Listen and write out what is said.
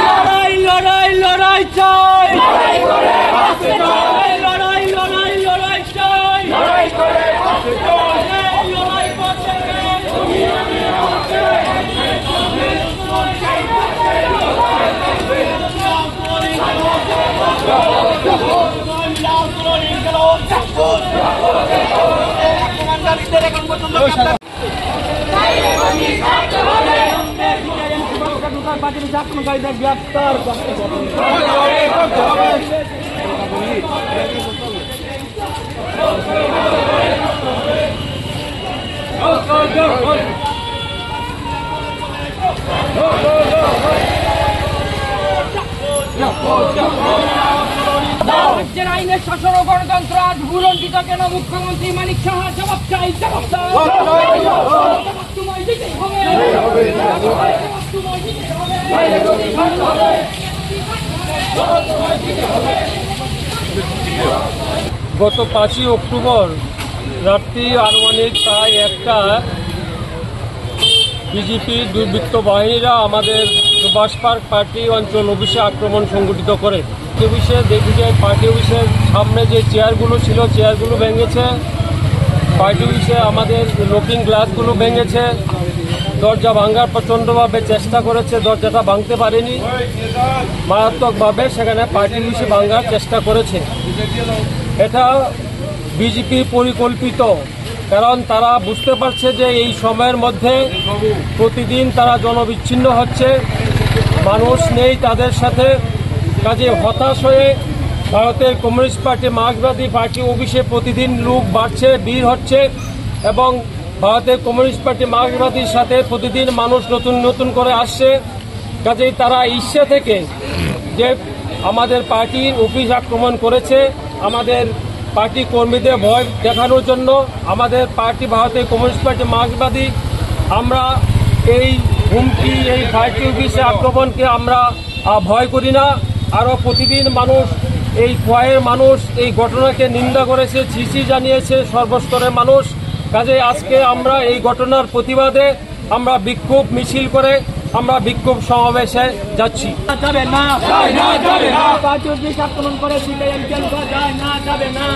লড়াই লড়াই লড়াই চাই, লড়াই লড়াই লড়াই চাই, লড়াই করতে গ্রেপ্তার রাজ্যের আইনের শাসন ও গণতন্ত্র আজ ভুলণ্ঠিত কেন? মুখ্যমন্ত্রী মানিক সাহা জবাব চাই, জবাব গত 5ই অক্টোবর রাত্রি আনুমানিক প্রায় 1টা বিজেপি দুর্বৃত্ত বাহিনীরা আমাদের সুভাষ পার্ক পার্টি অঞ্চল অফিসে আক্রমণ সংঘটিত করে। অফিসে দেখি যে পার্টি অফিসের সামনে যে চেয়ারগুলো ছিল চেয়ারগুলো ভেঙেছে, পার্টি অফিসে আমাদের লুকিং গ্লাসগুলো ভেঙেছে, দরজা ভাঙার প্রচণ্ডভাবে চেষ্টা করেছে, দরজাটা ভাঙতে পারেনি, মারাত্মকভাবে সেখানে পার্টি অফিসে ভাঙার চেষ্টা করেছে। এটা বিজেপি পরিকল্পিত, কারণ তারা বুঝতে পারছে যে এই সময়ের মধ্যে প্রতিদিন তারা জনবিচ্ছিন্ন হচ্ছে, মানুষ নেই তাদের সাথে। কাজে হতাশ হয়ে ভারতের কমিউনিস্ট পার্টি মার্ক্সবাদী পার্টি অফিসে প্রতিদিন লোক বাড়ছে, ভিড় হচ্ছে এবং ভারতের কমিউনিস্ট পার্টি মার্ক্সবাদীর সাথে প্রতিদিন মানুষ নতুন নতুন করে আসছে। কাজেই তারা ইচ্ছে থেকে যে আমাদের পার্টির অফিস আক্রমণ করেছে, আমাদের পার্টি কর্মীদের ভয় দেখানোর জন্য। আমাদের পার্টি ভারতের কমিউনিস্ট পার্টি মার্ক্সবাদী আমরা এই হুমকি, এই পার্টি অফিসে আক্রমণকে আমরা ভয় করি না। আরও প্রতিদিন মানুষ, এই ভয়ের মানুষ এই ঘটনাকে নিন্দা করেছে, ছিছি জানিয়েছে সর্বস্তরের মানুষ। কাজে আজকে আমরা এই ঘটনার প্রতিবাদে আমরা বিক্ষোভ মিছিল করে আমরা বিক্ষোভ সমাবেশে যাচ্ছি। যাবে না, পার্টি অফিস আক্রমণ করে সিপিআইএম কেন যায় না, যাবে না।